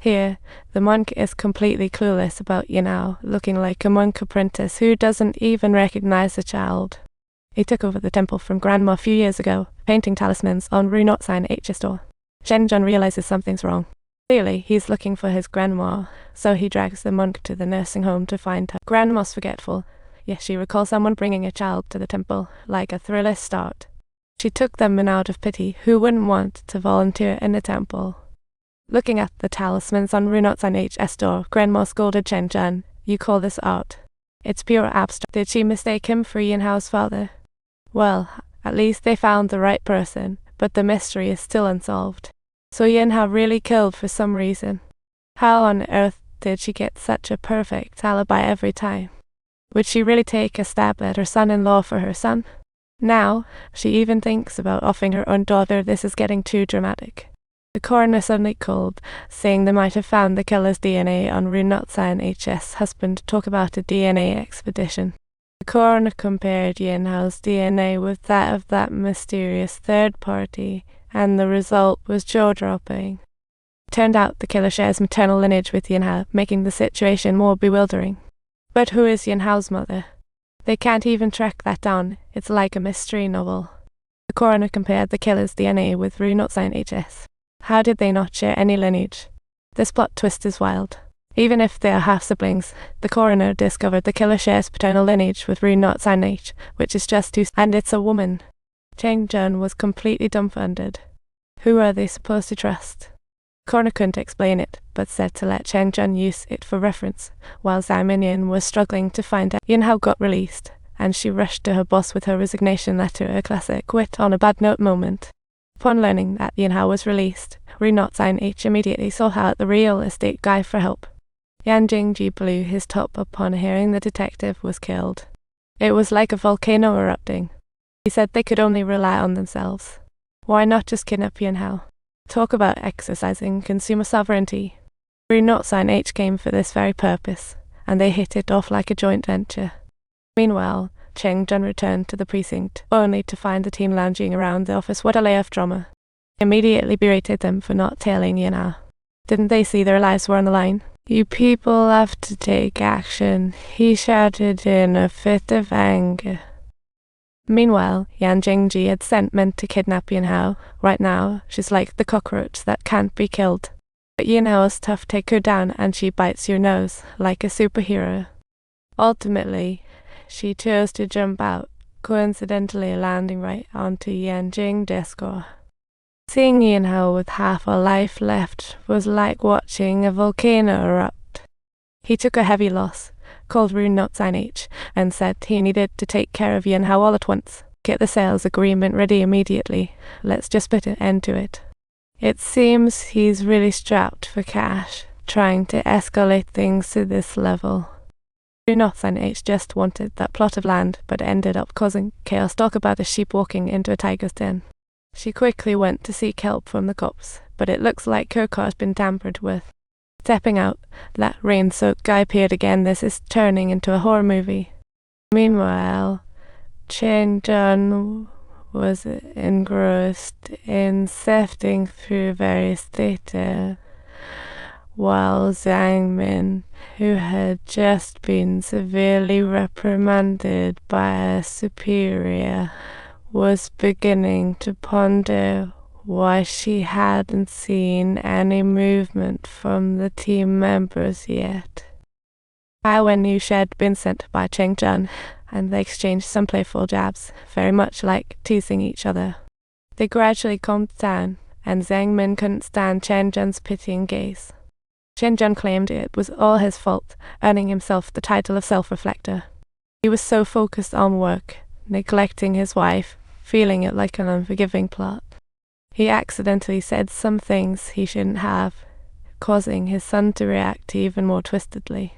Here, the monk is completely clueless about Yin-Hao, looking like a monk apprentice who doesn't even recognize the child. He took over the temple from Grandma a few years ago, painting talismans on Ru Notsan H's door. Chen Jun realizes something's wrong. Clearly, he's looking for his grandma, so he drags the monk to the nursing home to find her. Grandma's forgetful, yet she recalls someone bringing a child to the temple, like a thriller start. She took them in out of pity. Who wouldn't want to volunteer in the temple? Looking at the talismans on Ru Notsan H's door, Grandma scolded Chen Jun. You call this art? It's pure abstract. Did she mistake him for Yin-Hao's father? Well, at least they found the right person, but the mystery is still unsolved. So Yin-Hao really killed for some reason. How on earth did she get such a perfect alibi every time? Would she really take a stab at her son-in-law for her son? Now, she even thinks about offing her own daughter. This is getting too dramatic. The coroner suddenly called, saying they might have found the killer's DNA on Ru Notsan H's husband. Talk about a DNA expedition. The coroner compared Yin-Hao's DNA with that of that mysterious third party, and the result was jaw-dropping. It turned out the killer shares maternal lineage with Yin-Hao, making the situation more bewildering. But who is Yin-Hao's mother? They can't even track that down. It's like a mystery novel. The coroner compared the killer's DNA with Ru Notsan H's. How did they not share any lineage? This plot twist is wild. Even if they are half-siblings, the coroner discovered the killer shares paternal lineage with Ru Notsan H, which is just too... And it's a woman. Chen Jun was completely dumbfounded. Who are they supposed to trust? The coroner couldn't explain it, but said to let Chen Jun use it for reference, while Zhang Minyan was struggling to find out. Yin-Hao got released, and she rushed to her boss with her resignation letter, a classic quit on a bad note moment. Upon learning that Yin-Hao was released, Ru Notsan H immediately sought out the real estate guy for help. Yan Jingji blew his top upon hearing the detective was killed. It was like a volcano erupting. He said they could only rely on themselves. Why not just kidnap Yin-Hao? Talk about exercising consumer sovereignty. Ru Notsan H came for this very purpose, and they hit it off like a joint venture. Meanwhile, Chen Jun returned to the precinct, only to find the team lounging around the office. What a layoff drama. He immediately berated them for not tailing Yin-Hao. Didn't they see their lives were on the line? You people have to take action, he shouted in a fit of anger. Meanwhile, Yan Jingji had sent men to kidnap Yin-Hao. Right now, she's like the cockroach that can't be killed. But Yin-Hao's tough take her down and she bites your nose, like a superhero. Ultimately, she chose to jump out, coincidentally landing right onto Yan Jingji's core. Seeing Yin-Hao with half a life left was like watching a volcano erupt. He took a heavy loss, called Ru Notsan H, and said he needed to take care of Yin-Hao all at once. Get the sales agreement ready immediately. Let's just put an end to it. It seems he's really strapped for cash, trying to escalate things to this level. Ru Notsan H just wanted that plot of land, but ended up causing chaos. Talk about a sheep walking into a tiger's den. She quickly went to seek help from the cops, but it looks like her car's been tampered with. Stepping out, that rain-soaked guy appeared again. This is turning into a horror movie. Meanwhile, Chen Jun was engrossed in sifting through various data, while Zhang Min, who had just been severely reprimanded by a superior, was beginning to ponder why she hadn't seen any movement from the team members yet. Hai Wenyu had been sent by Chen Jun, and they exchanged some playful jabs, very much like teasing each other. They gradually calmed down, and Zhang Min couldn't stand Chen Jun's pitying gaze. Chen Jun claimed it was all his fault, earning himself the title of self-reflector. He was so focused on work, neglecting his wife, feeling it like an unforgiving plot. He accidentally said some things he shouldn't have, causing his son to react even more twistedly.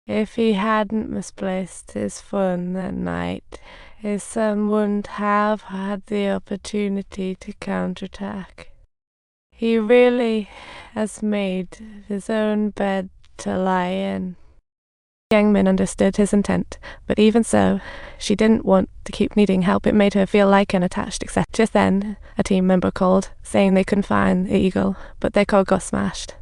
If he hadn't misplaced his phone that night, his son wouldn't have had the opportunity to counterattack. He really has made his own bed to lie in. Yang Min understood his intent, but even so, she didn't want to keep needing help. It made her feel like an attached accessory. Just then, a team member called, saying they couldn't find the eagle, but their code got smashed.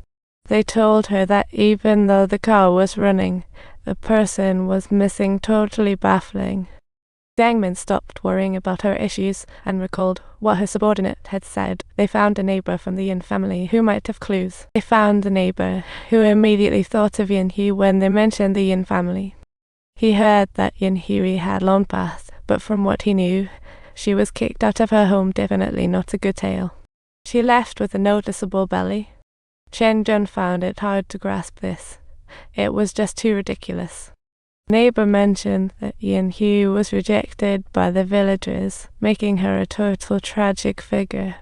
They told her that even though the car was running, the person was missing, totally baffling. Dangman stopped worrying about her issues and recalled what her subordinate had said. They found a neighbor from the Yin family who might have clues. They found the neighbor who immediately thought of Yin He when they mentioned the Yin family. He heard that Yin Hui had Lone Path, but from what he knew, she was kicked out of her home, definitely not a good tale. She left with a noticeable belly. Chen Jun found it hard to grasp this. It was just too ridiculous. Neighbor mentioned that Yin Hui was rejected by the villagers, making her a total tragic figure.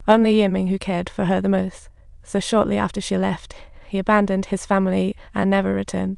Only Yiming who cared for her the most, so shortly after she left, he abandoned his family and never returned.